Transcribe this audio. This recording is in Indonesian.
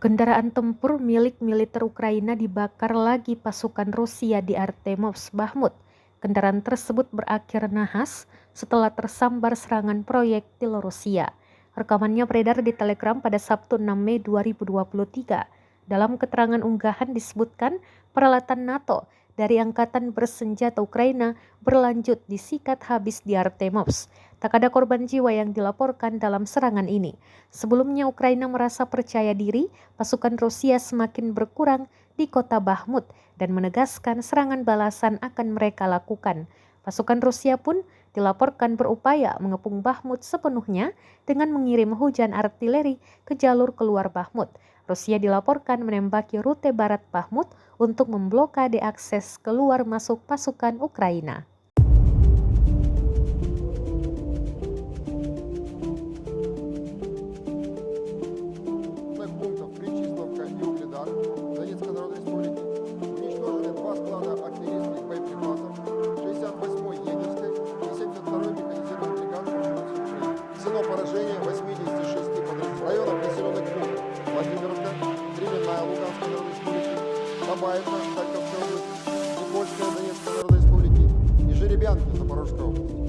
Kendaraan tempur milik militer Ukraina dibakar lagi pasukan Rusia di Artemovsk, Bakhmut. Kendaraan tersebut berakhir nahas setelah tersambar serangan proyektil Rusia. Rekamannya beredar di Telegram pada Sabtu 6 Mei 2023. Dalam keterangan unggahan disebutkan peralatan NATO dari Angkatan Bersenjata Ukraina berlanjut disikat habis di Artemovsk. Tak ada korban jiwa yang dilaporkan dalam serangan ini. Sebelumnya Ukraina merasa percaya diri pasukan Rusia semakin berkurang di kota Bakhmut dan menegaskan serangan balasan akan mereka lakukan. Pasukan Rusia pun dilaporkan berupaya mengepung Bakhmut sepenuhnya dengan mengirim hujan artileri ke jalur keluar Bakhmut. Rusia dilaporkan menembaki rute barat Bakhmut untuk memblokade akses keluar masuk pasukan Ukraina. Пунктов Причисловка и Угледар Донецкой Народной Республики уничтожены два склада артиллерийских боеприпасов 68-й егерской и 72-й механизированной бригады Украины. Нанесено поражение 86 подразделений. В районах населенных пунктов Владимировка, Временная Луганской Народной Республики, Бабаевка Харьковской области, Никольская Донецкой Народной Республики и Жеребянки Запорожской области.